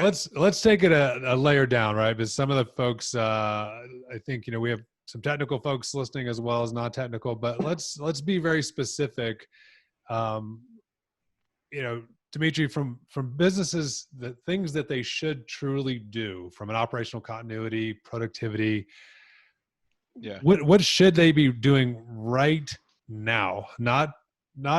Let's take it a layer down, right? Because some of the folks, I think, we have some technical folks listening as well as non-technical, but let's be very specific. Um, Dimitri, from businesses, the things that they should truly do from an operational continuity, productivity. Yeah. What should they be doing right now? Not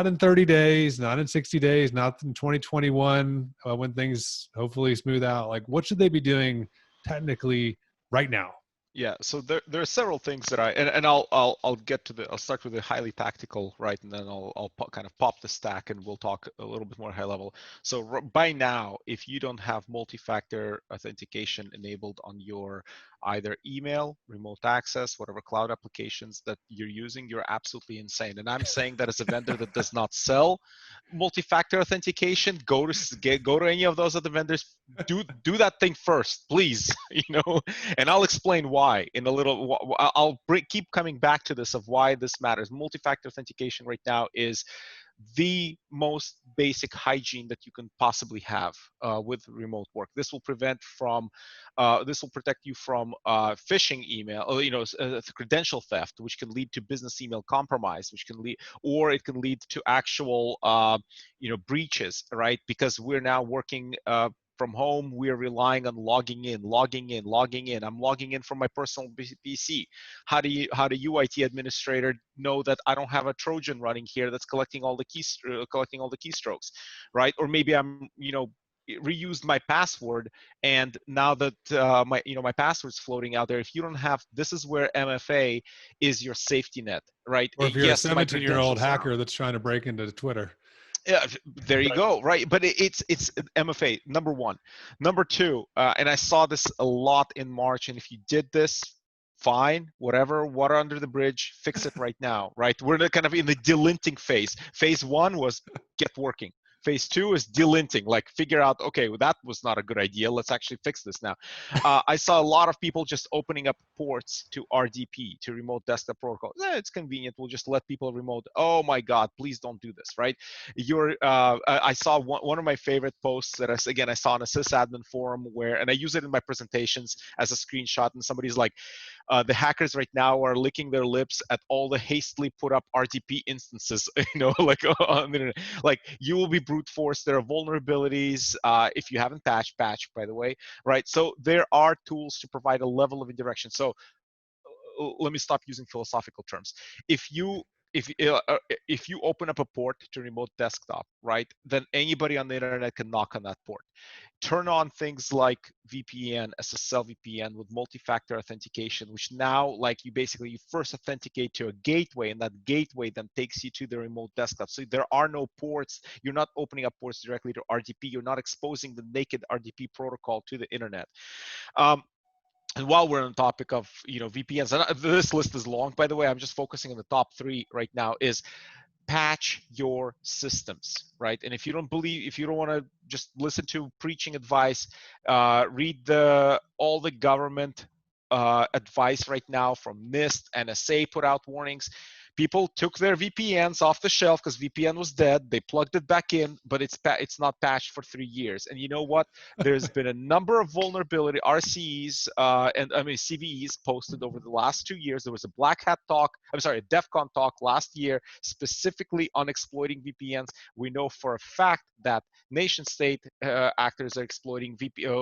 in 30 days, not in 60 days, not in 2021, when things hopefully smooth out. Like, what should they be doing technically right now? Yeah, so there are several things that I'll get to I'll start with the highly tactical, right, and then I'll kind of pop the stack and we'll talk a little bit more high level. So by now, if you don't have multi-factor authentication enabled on your either email, remote access, whatever cloud applications that you're using, you're absolutely insane. And I'm saying that as a vendor that does not sell multi-factor authentication, go to any of those other vendors, do that thing first, please, and I'll explain why in a little. Keep coming back to this of why this matters. Multi-factor authentication right now is the most basic hygiene that you can possibly have with remote work. This will protect you from phishing email, credential theft, which can lead to business email compromise, or it can lead to actual, breaches, right? Because we're now working from home, we're relying on logging in. I'm logging in from my personal PC. How do you, IT administrator, know that I don't have a Trojan running here that's collecting all the keystrokes, right? Or maybe I'm, reused my password, and now that my password's floating out there. If you don't have, this is where MFA is your safety net, right? Or if you're a 17-year-old hacker that's trying to break into Twitter. Yeah, there you go, right? But it's MFA, number one. Number two, and I saw this a lot in March, and if you did this, fine, whatever, water under the bridge, fix it right now, right? We're kind of in the delinting phase. Phase one was get working. Phase two is delinting, like figure out, okay, well, that was not a good idea. Let's actually fix this now. I saw a lot of people just opening up ports to RDP, to remote desktop protocol. It's convenient. We'll just let people remote. Oh my God, please don't do this, right? I saw one of my favorite posts that I saw on a sysadmin forum and I use it in my presentations as a screenshot, and somebody's like, the hackers right now are licking their lips at all the hastily put up RDP instances, like on the internet. Like, you will be brute force. There are vulnerabilities. If you haven't patch, by the way, right? So there are tools to provide a level of indirection. So let me stop using philosophical terms. If you open up a port to remote desktop, right, then anybody on the internet can knock on that port. Turn on things like VPN, SSL VPN with multi-factor authentication, which now, like, you first authenticate to a gateway, and that gateway then takes you to the remote desktop. So there are no ports. You're not opening up ports directly to RDP. You're not exposing the naked RDP protocol to the internet. And while we're on the topic of VPNs, and this list is long, by the way, I'm just focusing on the top three right now, is patch your systems, right? And if you don't want to just listen to preaching advice, read all the government advice right now from NIST, NSA put out warnings. People took their VPNs off the shelf because VPN was dead. They plugged it back in, but it's not patched for 3 years. And you know what? There's been a number of vulnerability RCEs CVEs posted over the last 2 years. There was a a DEF CON talk last year specifically on exploiting VPNs. We know for a fact that nation-state actors are exploiting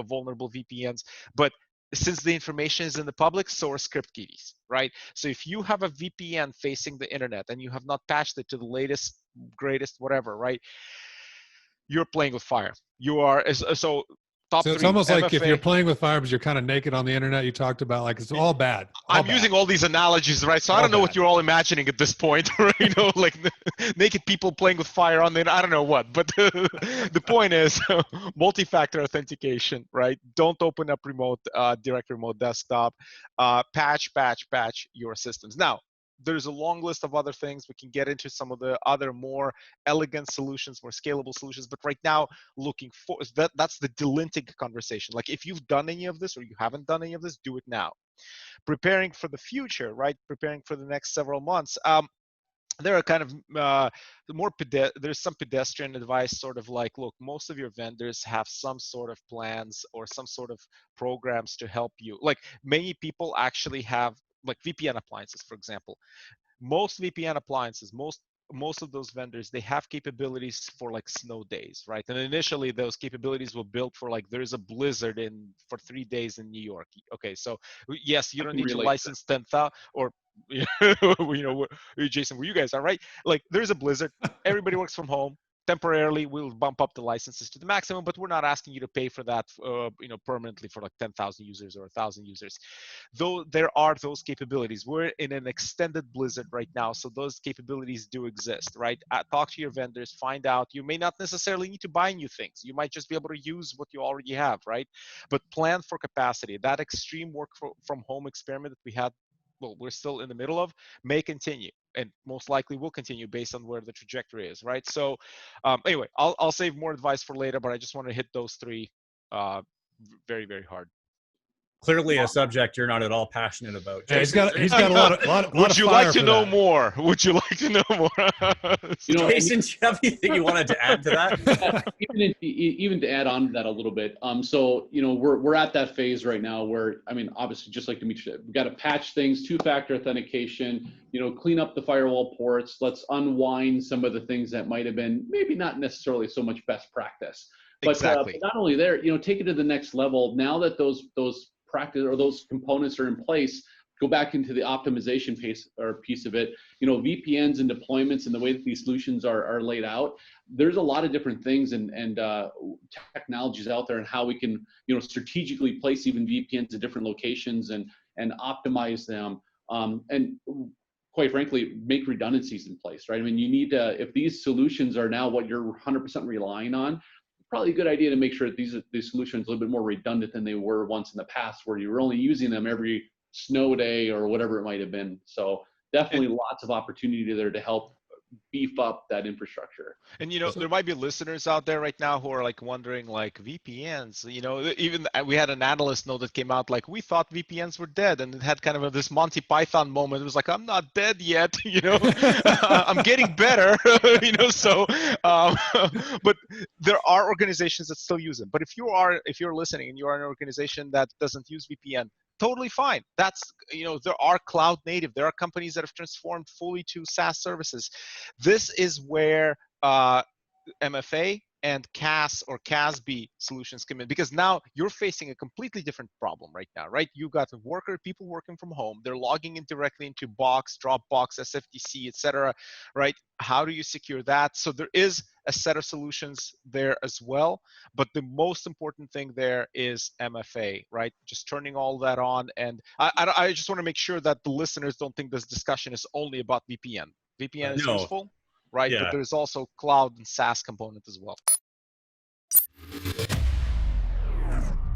vulnerable VPNs, but since the information is in the public, so are script kiddies, right? So if you have a VPN facing the internet and you have not patched it to the latest, greatest, whatever, right? You're playing with fire. You are top so it's three, almost MFA. Like if you're playing with fire, but you're kind of naked on the internet. You talked about, like, it's all bad. I'm using all these analogies, right? So I don't know what you're all imagining at this point, like naked people playing with fire on the internet. I don't know what, but the point is multi-factor authentication, right? Don't open up direct remote desktop. Patch your systems. Now, there's a long list of other things. We can get into some of the other more elegant solutions, more scalable solutions. But right now, looking for that's the delinting conversation. Like, if you've done any of this or you haven't done any of this, do it now. Preparing for the future, right? Preparing for the next several months. there are kind of there's some pedestrian advice, sort of like, look, most of your vendors have some sort of plans or some sort of programs to help you. Like many people actually have like VPN appliances, for example. Most VPN appliances, most of those vendors, they have capabilities for like snow days, right? And initially those capabilities were built for like, there's a blizzard in for 3 days in New York. Okay, so yes, you I don't can need to relate to that. license 10,000 or Jason, where you guys are, right? Like there's a blizzard, everybody works from home. Temporarily, we'll bump up the licenses to the maximum, but we're not asking you to pay for that, permanently for like 10,000 users or 1,000 users. Though there are those capabilities, we're in an extended blizzard right now, so those capabilities do exist, right? Talk to your vendors, find out. You may not necessarily need to buy new things. You might just be able to use what you already have, right? But plan for capacity. That extreme work from home experiment that we had, well, we're still in the middle of, may continue, and most likely will continue based on where the trajectory is, right? So anyway, I'll save more advice for later, but I just want to hit those three very, very hard. Clearly a subject you're not at all passionate about. Yeah, he's got a lot of Would you fire like to for know that. more? Would you like to know more? Jason, do you have anything you wanted to add to that? Even to add on to that a little bit, so we're at that phase right now where, I mean, obviously, just like Dimitri said, we've got to patch things, two-factor authentication, clean up the firewall ports. Let's unwind some of the things that might have been maybe not necessarily so much best practice. But exactly. not only there, take it to the next level. Now that those practice or those components are in place, go back into the optimization piece of it. VPNs and deployments and the way that these solutions are laid out. There's a lot of different things and technologies out there, and how we can strategically place even VPNs at different locations and optimize them. And quite frankly, make redundancies in place, right? I mean, you need to, if these solutions are now what you're 100% relying on, probably a good idea to make sure that these solutions are a little bit more redundant than they were once in the past, where you were only using them every snow day or whatever it might have been. So definitely lots of opportunity there to help beef up that infrastructure. And there might be listeners out there right now who are like wondering, like, VPNs, even we had an analyst note that came out like, we thought VPNs were dead, and it had kind of this Monty Python moment. It was like, I'm not dead yet, I'm getting better, so but there are organizations that still use them. But if you're listening and you are an organization that doesn't use VPN, totally fine. That's, there are cloud native. There are companies that have transformed fully to SaaS services. This is where MFA and CAS or CASB solutions come in, because now you're facing a completely different problem right now, right? You've got people working from home. They're logging in directly into Box, Dropbox, SFTC, etc., right? How do you secure that? So there is a set of solutions there as well, but the most important thing there is MFA, right? Just turning all that on. And I just want to make sure that the listeners don't think this discussion is only about VPN. VPN is useful, right? Yeah. But there's also cloud and SaaS component as well.